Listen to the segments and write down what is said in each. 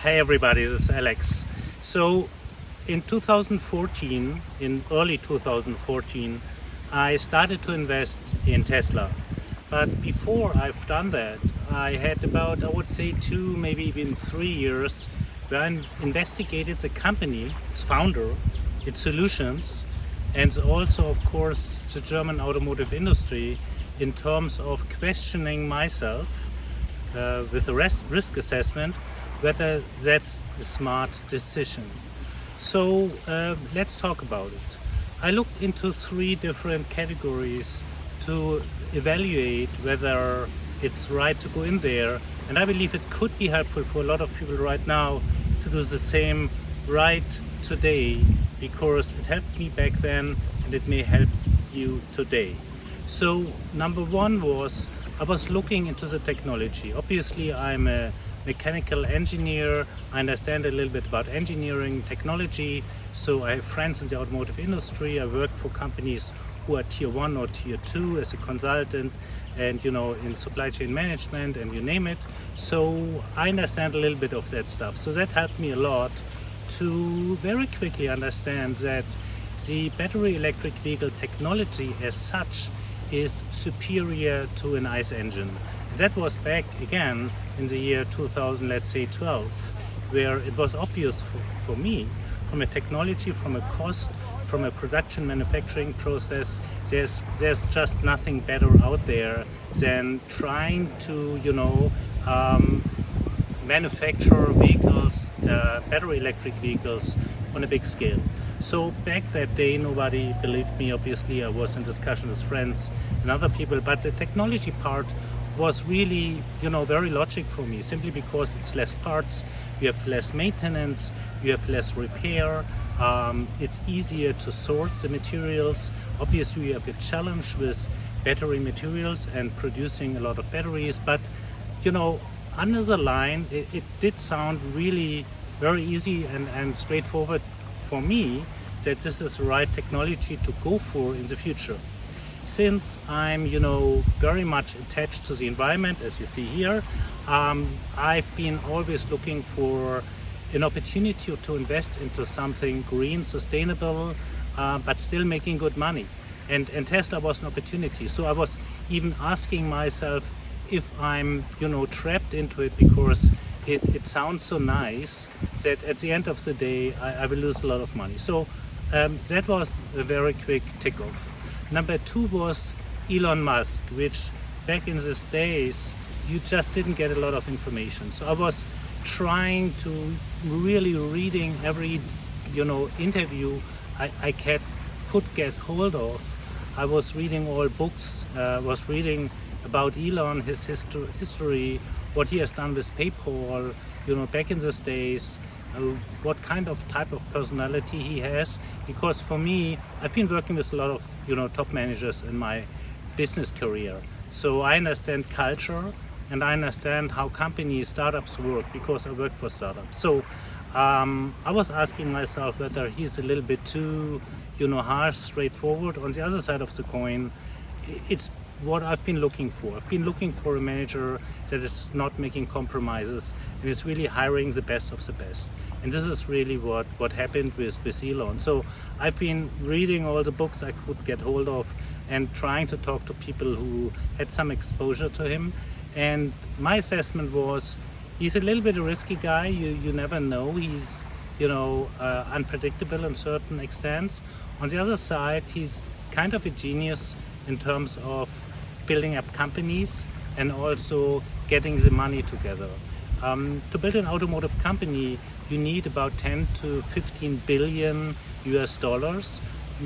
Hey everybody, this is Alex. So in 2014, in early 2014, I started to invest in Tesla. But before I've done that, I had about, I would say 2, maybe even 3 years where I investigated the company, its founder, its solutions, and also of course the German automotive industry in terms of questioning myself with a risk assessment whether that's a smart decision. So let's talk about it. I looked into 3 different categories to evaluate whether it's right to go in there, and I believe it could be helpful for a lot of people right now to do the same right today, because it helped me back then and it may help you today. So number 1 was, I was looking into the technology. Obviously I'm a mechanical engineer, I understand a little bit about engineering technology, so I have friends in the automotive industry. I work for companies who are tier 1 or tier 2 as a consultant, and in supply chain management and you name it. So I understand a little bit of that stuff. So that helped me a lot to very quickly understand that the battery electric vehicle technology as such is superior to an ICE engine. That was back again in the year 2000, let's say 12, where it was obvious for me, from a technology, from a cost, from a production manufacturing process, there's just nothing better out there than trying to manufacture vehicles, battery electric vehicles on a big scale. So back that day nobody believed me. Obviously I was in discussion with friends and other people, but the technology part was really very logic for me, simply because it's less parts, you have less maintenance, you have less repair, it's easier to source the materials. Obviously you have a challenge with battery materials and producing a lot of batteries, but under the line it did sound really very easy and straightforward for me that this is the right technology to go for in the future. Since I'm very much attached to the environment, as you see here, I've been always looking for an opportunity to invest into something green, sustainable, but still making good money, and Tesla was an opportunity. So I was even asking myself if I'm trapped into it, because it sounds so nice that at the end of the day I will lose a lot of money. So that was a very quick tick off. Number 2 was Elon Musk, which back in these days you just didn't get a lot of information. So I was trying to really reading every interview I could get hold of. I was reading all books, was reading about Elon, his history, what he has done with PayPal, back in these days, what kind of type of personality he has. Because for me, I've been working with a lot of top managers in my business career, so I understand culture and I understand how companies, startups work, because I work for startups. So I was asking myself whether he's a little bit too harsh, straightforward. On the other side of the coin, it's what I've been looking for. I've been looking for a manager that is not making compromises and is really hiring the best of the best. And this is really what happened with Elon. So I've been reading all the books I could get hold of and trying to talk to people who had some exposure to him. And my assessment was, he's a little bit a risky guy. You never know. He's unpredictable in certain extents. On the other side, he's kind of a genius in terms of building up companies and also getting the money together. To build an automotive company, you need about 10 to 15 billion US dollars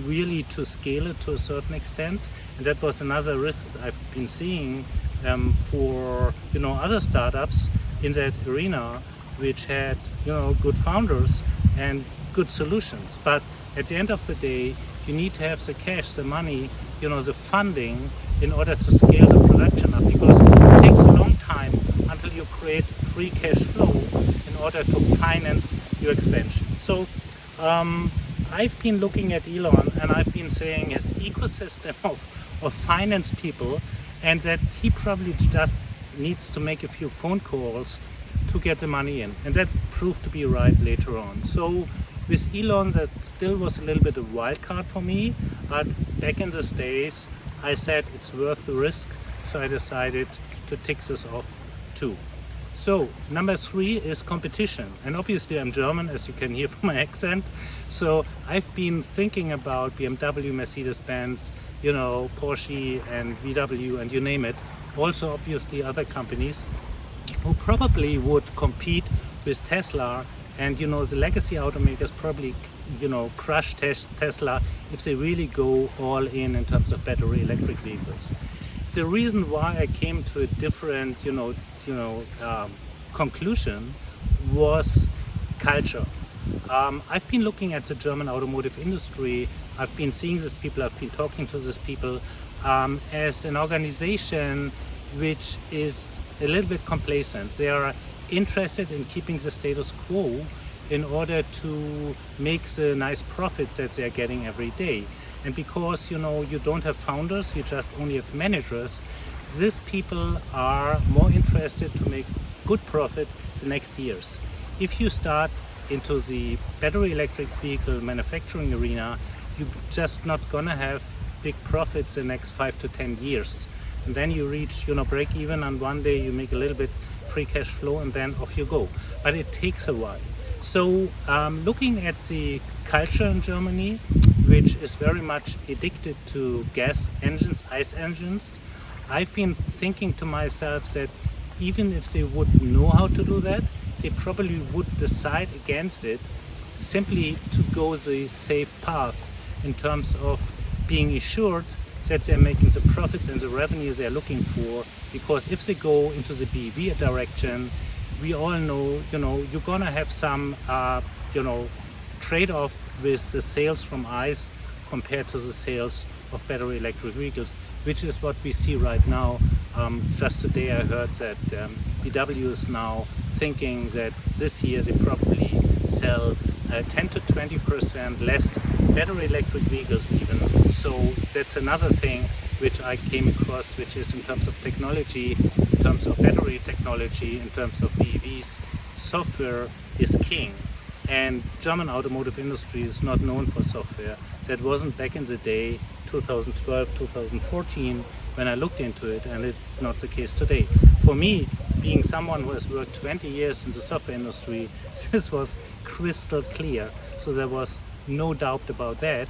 really to scale it to a certain extent. And that was another risk I've been seeing for other startups in that arena, which had good founders and good solutions. But at the end of the day, you need to have the cash, the money, the funding in order to scale the production up, because it takes a long time until you create free cash flow in order to finance your expansion. So I've been looking at Elon and I've been saying his ecosystem of finance people, and that he probably just needs to make a few phone calls to get the money in, and that proved to be right later on. So with Elon, that still was a little bit of a wild card for me, but back in those days I said it's worth the risk, so I decided to tick this off too. So number 3 is competition, and obviously I'm German, as you can hear from my accent, so I've been thinking about BMW, Mercedes-Benz, you know, Porsche and VW and you name it, also obviously other companies who probably would compete with Tesla, and you know, the legacy automakers probably, you know, crush Tesla if they really go all in terms of battery electric vehicles. The reason why I came to a different, conclusion was culture. I've been looking at the German automotive industry. I've been seeing these people. I've been talking to these people as an organization which is a little bit complacent. They are interested in keeping the status quo in order to make the nice profits that they're getting every day. And because, you know, you don't have founders, you just only have managers, these people are more interested to make good profit the next years. If you start into the battery electric vehicle manufacturing arena, you're just not gonna have big profits the next 5 to 10 years. And then you reach, you know, break even, and one day you make a little bit free cash flow, and then off you go. But it takes a while. So looking at the culture in Germany, which is very much addicted to gas engines, ICE engines, I've been thinking to myself that even if they would know how to do that, they probably would decide against it simply to go the safe path in terms of being assured that they're making the profits and the revenue they're looking for. Because if they go into the BEV direction, we all know, you know, you're gonna have some, trade-off with the sales from ICE compared to the sales of battery electric vehicles, which is what we see right now. Just today I heard that VW is now thinking that this year they probably sell 10 to 20% less battery electric vehicles even. So that's another thing which I came across, which is in terms of technology, in terms of battery technology, in terms of BEVs, software is king. And German automotive industry is not known for software. That wasn't back in the day, 2012, 2014, when I looked into it, and it's not the case today. For me, being someone who has worked 20 years in the software industry, this was crystal clear. So there was no doubt about that,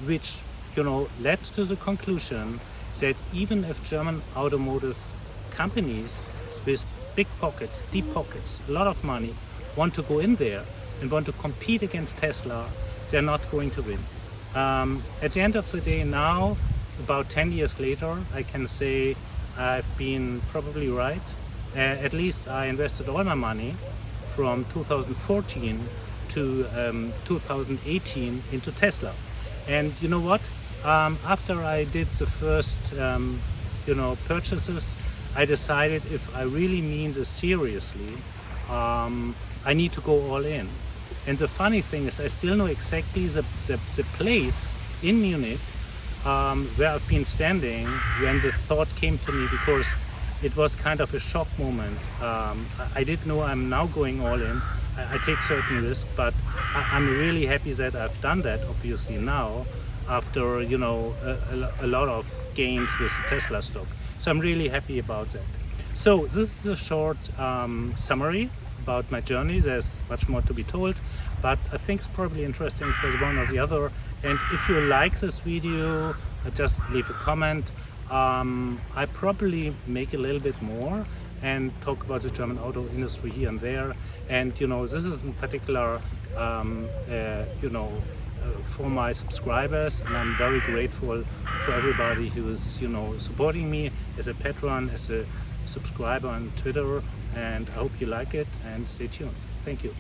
which, you know, led to the conclusion that even if German automotive companies with big pockets, deep pockets, a lot of money, want to go in there and want to compete against Tesla, they're not going to win. At the end of the day now, about 10 years later, I can say I've been probably right. At least I invested all my money from 2014 to 2018 into Tesla. And you know what? After I did the first purchases, I decided if I really mean this seriously, I need to go all in. And the funny thing is, I still know exactly the place in Munich where I've been standing when the thought came to me, because it was kind of a shock moment. I didn't know I'm now going all in. I take certain risks, but I'm really happy that I've done that, obviously now, after a lot of gains with the Tesla stock. So I'm really happy about that. So this is a short summary about my journey. There's much more to be told, but I think it's probably interesting for one or the other. And if you like this video, just leave a comment. I probably make a little bit more and talk about the German auto industry here and there. And this is in particular for my subscribers, and I'm very grateful for everybody who is supporting me as a patron, as a subscriber on Twitter, and I hope you like it, and stay tuned. Thank you.